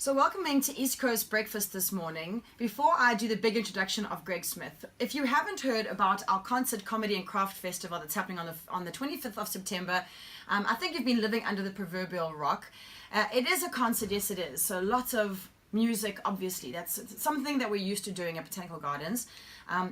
So welcoming to East Coast Breakfast this morning. Before I do the big introduction of Greg Smith, if you haven't heard about our concert, comedy and craft festival that's happening on the 25th of September, I think you've been living under the proverbial rock. It is a concert, yes it is. So lots of music, obviously. That's something that we're used to doing at Botanical Gardens.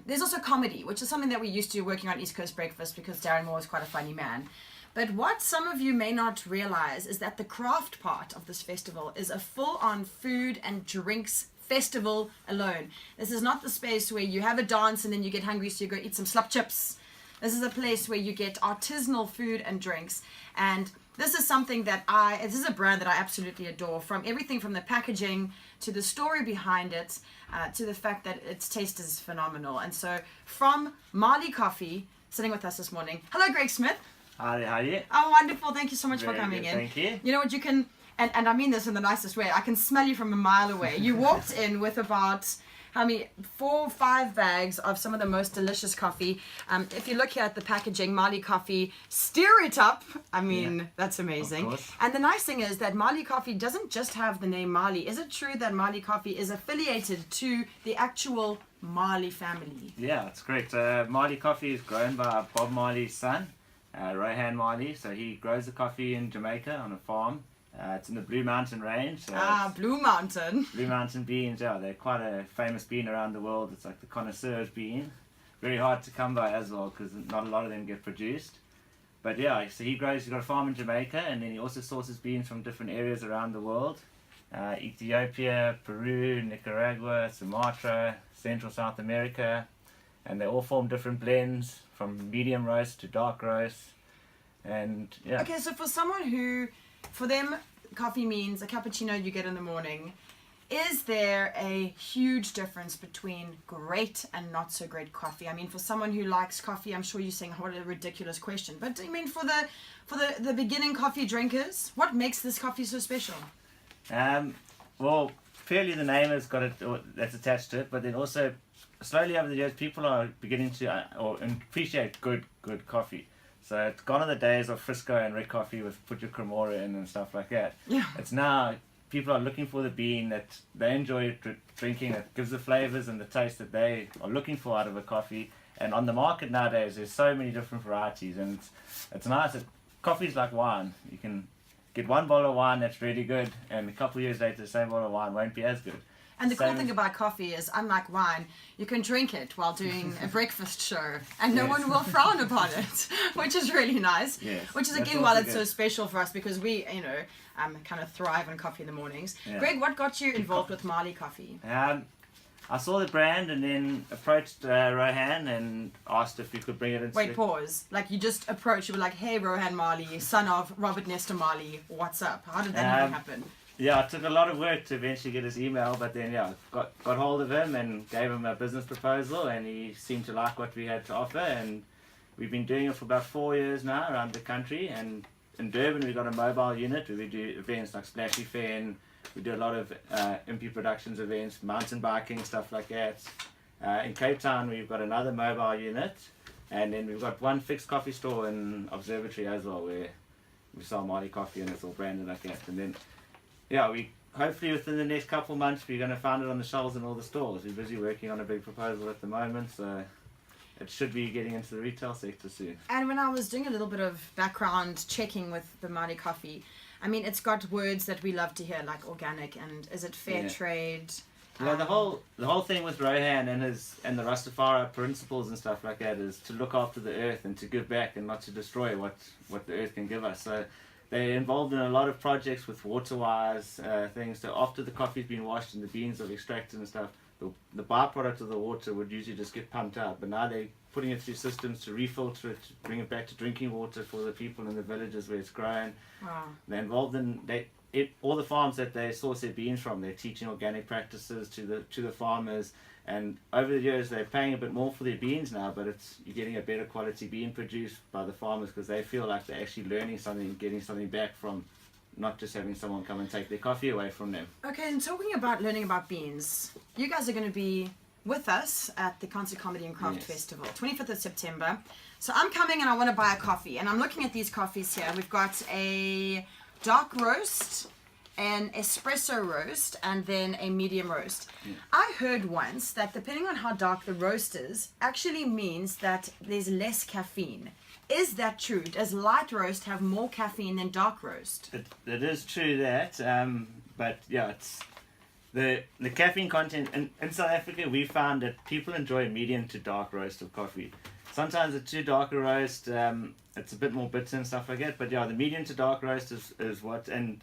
There's also comedy, which is something that we're used to working on East Coast Breakfast because Darren Moore is quite a funny man. But what some of you may not realize is that the craft part of this festival is a full-on food and drinks festival alone. This is not the space where you have a dance and then you get hungry so you go eat some slop chips. This is a place where you get artisanal food and drinks. And this is something that this is a brand that I absolutely adore, from everything from the packaging to the story behind it, to the fact that its taste is phenomenal. And so from Marley Coffee, sitting with us this morning. Hello, Greg Smith. Hi, how are you? Oh, wonderful. Thank you so much for coming in. Thank you. You know what, you can, and I mean this in the nicest way, I can smell you from a mile away. You walked in with about, 4 or 5 bags of some of the most delicious coffee. If you look here at the packaging, Marley Coffee, stir it up. That's amazing. Of course. And the nice thing is that Marley Coffee doesn't just have the name Marley. Is it true that Marley Coffee is affiliated to the actual Marley family? Yeah, it's correct. Marley Coffee is grown by Bob Marley's son, Rohan Marley. So he grows the coffee in Jamaica on a farm. It's in the Blue Mountain range. So Blue Mountain. Blue Mountain beans, yeah, they're quite a famous bean around the world. It's like the connoisseur's bean. Very hard to come by as well because not a lot of them get produced. But yeah, so he's got a farm in Jamaica, and then he also sources beans from different areas around the world. Ethiopia, Peru, Nicaragua, Sumatra, Central South America. And they all form different blends from medium roast to dark roast. And yeah. Okay, so for them, coffee means a cappuccino you get in the morning. Is there a huge difference between great and not so great coffee? I mean, for someone who likes coffee, I'm sure you're saying, what a ridiculous question. But I mean, for the beginning coffee drinkers, what makes this coffee so special? Well, fairly the name has got it, that's attached to it, but then also slowly over the years, people are beginning to appreciate good coffee. So it's gone are the days of Frisco and red coffee with put your cremora in and stuff like that. Yeah. It's now people are looking for the bean that they enjoy drinking, that gives the flavors and the taste that they are looking for out of a coffee. And on the market nowadays, there's so many different varieties, and it's nice. Coffee's like wine. You can get one bottle of wine that's really good, and a couple of years later, the same bottle of wine won't be as good. And the cool thing about coffee is, unlike wine, you can drink it while doing a breakfast show and no one will frown upon it, which is really nice. Yes, which is again why it's so special for us, because we, kind of thrive on coffee in the mornings. Yeah. Greg, what got you involved with Marley Coffee? I saw the brand and then approached Rohan and asked if we could bring it into... Wait, pause. Like you just approached, you were like, hey, Rohan Marley, son of Robert Nestor Marley, what's up? How did that even happen? Yeah, it took a lot of work to eventually get his email, but then got hold of him and gave him a business proposal, and he seemed to like what we had to offer, and we've been doing it for about 4 years now around the country. And in Durban we've got a mobile unit where we do events like Splashy Fen. We do a lot of MP Productions events, mountain biking, stuff like that. In Cape Town we've got another mobile unit, and then we've got one fixed coffee store in Observatory as well, where we sell Marley Coffee and it's all branded like that. And then we hopefully within the next couple of months we're going to find it on the shelves in all the stores. We're busy working on a big proposal at the moment, so it should be getting into the retail sector soon. And when I was doing a little bit of background checking with the Marley Coffee, I mean, it's got words that we love to hear, like organic and is it fair trade? Yeah, the whole thing with Rohan and the Rastafari principles and stuff like that is to look after the earth and to give back and not to destroy what the earth can give us. So they're involved in a lot of projects with water-wise things. So after the coffee's been washed and the beans are extracted and stuff, the byproduct of the water would usually just get pumped out. But now they're putting it through systems to refilter it, to bring it back to drinking water for the people in the villages where it's grown. Wow. They're involved in all the farms that they source their beans from. They're teaching organic practices to the farmers. And over the years, they're paying a bit more for their beans now, but you're getting a better quality bean produced by the farmers because they feel like they're actually learning something, getting something back from not just having someone come and take their coffee away from them. Okay, and talking about learning about beans, you guys are going to be with us at the Concert, Comedy and Craft Festival, 25th of September. So I'm coming and I want to buy a coffee, and I'm looking at these coffees here. We've got a dark roast, an espresso roast, and then a medium roast. Yeah. I heard once that depending on how dark the roast is, actually means that there's less caffeine. Is that true? Does light roast have more caffeine than dark roast? It is true that, but yeah, it's the caffeine content in South Africa. We found that people enjoy medium to dark roast of coffee. Sometimes a too dark a roast, it's a bit more bitter and stuff like that. But yeah, the medium to dark roast is what, and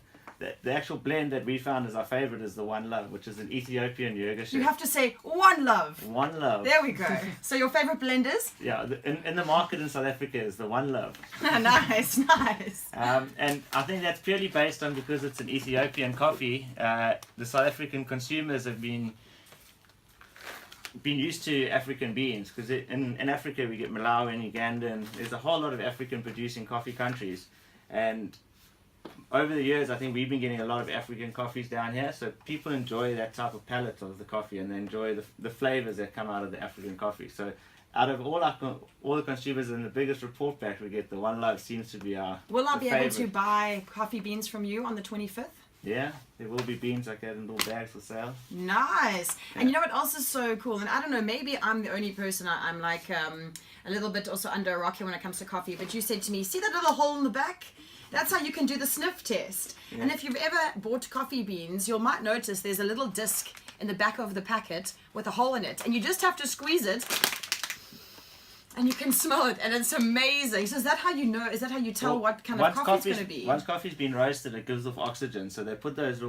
the actual blend that we found is our favorite is the One Love, which is an Ethiopian yoga You have to say One Love. One Love. There we go. So your favorite blend is? Yeah, in the market in South Africa is the One Love. Nice. And I think that's purely based on because it's an Ethiopian coffee. The South African consumers have been used to African beans because in Africa we get Malawi and Uganda, and there's a whole lot of African producing coffee countries. And over the years, I think we've been getting a lot of African coffees down here, so people enjoy that type of palate of the coffee, and they enjoy the flavors that come out of the African coffee. So, out of all the consumers, and the biggest report back we get, the One Love seems to be our. Will I be able to favorite. buy coffee beans from you on the 25th? Yeah, there will be beans like that in little bags for sale. Nice. And you know what else is so cool? And I don't know, maybe I'm the only person, I'm like a little bit also under a rock here when it comes to coffee, but you said to me, see that little hole in the back? That's how you can do the sniff test. Yeah. And if you've ever bought coffee beans, you might notice there's a little disc in the back of the packet with a hole in it. And you just have to squeeze it and you can smell it. And it's amazing. So is that how you know? Is that how you tell what kind of coffee it's going to be? Once coffee's been roasted, it gives off oxygen. So they put those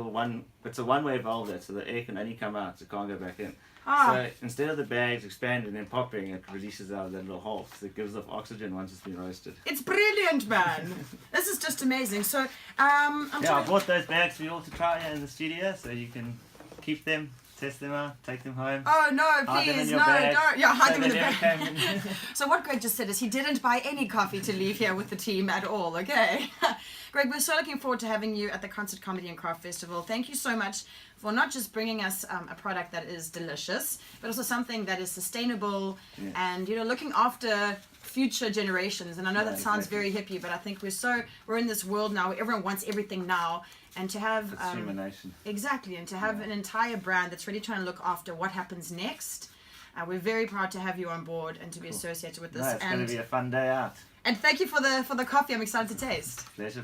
it's a one-way valve there, so the air can only come out, so it can't go back in. So instead of the bags expanding and popping, it releases out of that little hole. So it gives off oxygen once it's been roasted. It's brilliant, man. This is just amazing. So, I bought those bags for you all to try here in the studio, so you can keep them, test them out, take them home. Oh no, Hide them in please, your no, bag, don't. Yeah, hide so them in the they never bag. came in. So what Greg just said is he didn't buy any coffee to leave here with the team at all, okay? Greg, we're so looking forward to having you at the Concert Comedy and Craft Festival. Thank you so much for not just bringing us a product that is delicious, but also something that is sustainable and, you know, looking after future generations. And I know that sounds very hippie, but I think we're in this world now where everyone wants everything now. And to have Consumer-nation. Exactly, and to have an entire brand that's really trying to look after what happens next. We're very proud to have you on board and to be associated with this. No, it's going to be a fun day out. And thank you for the coffee. I'm excited to taste. Pleasure.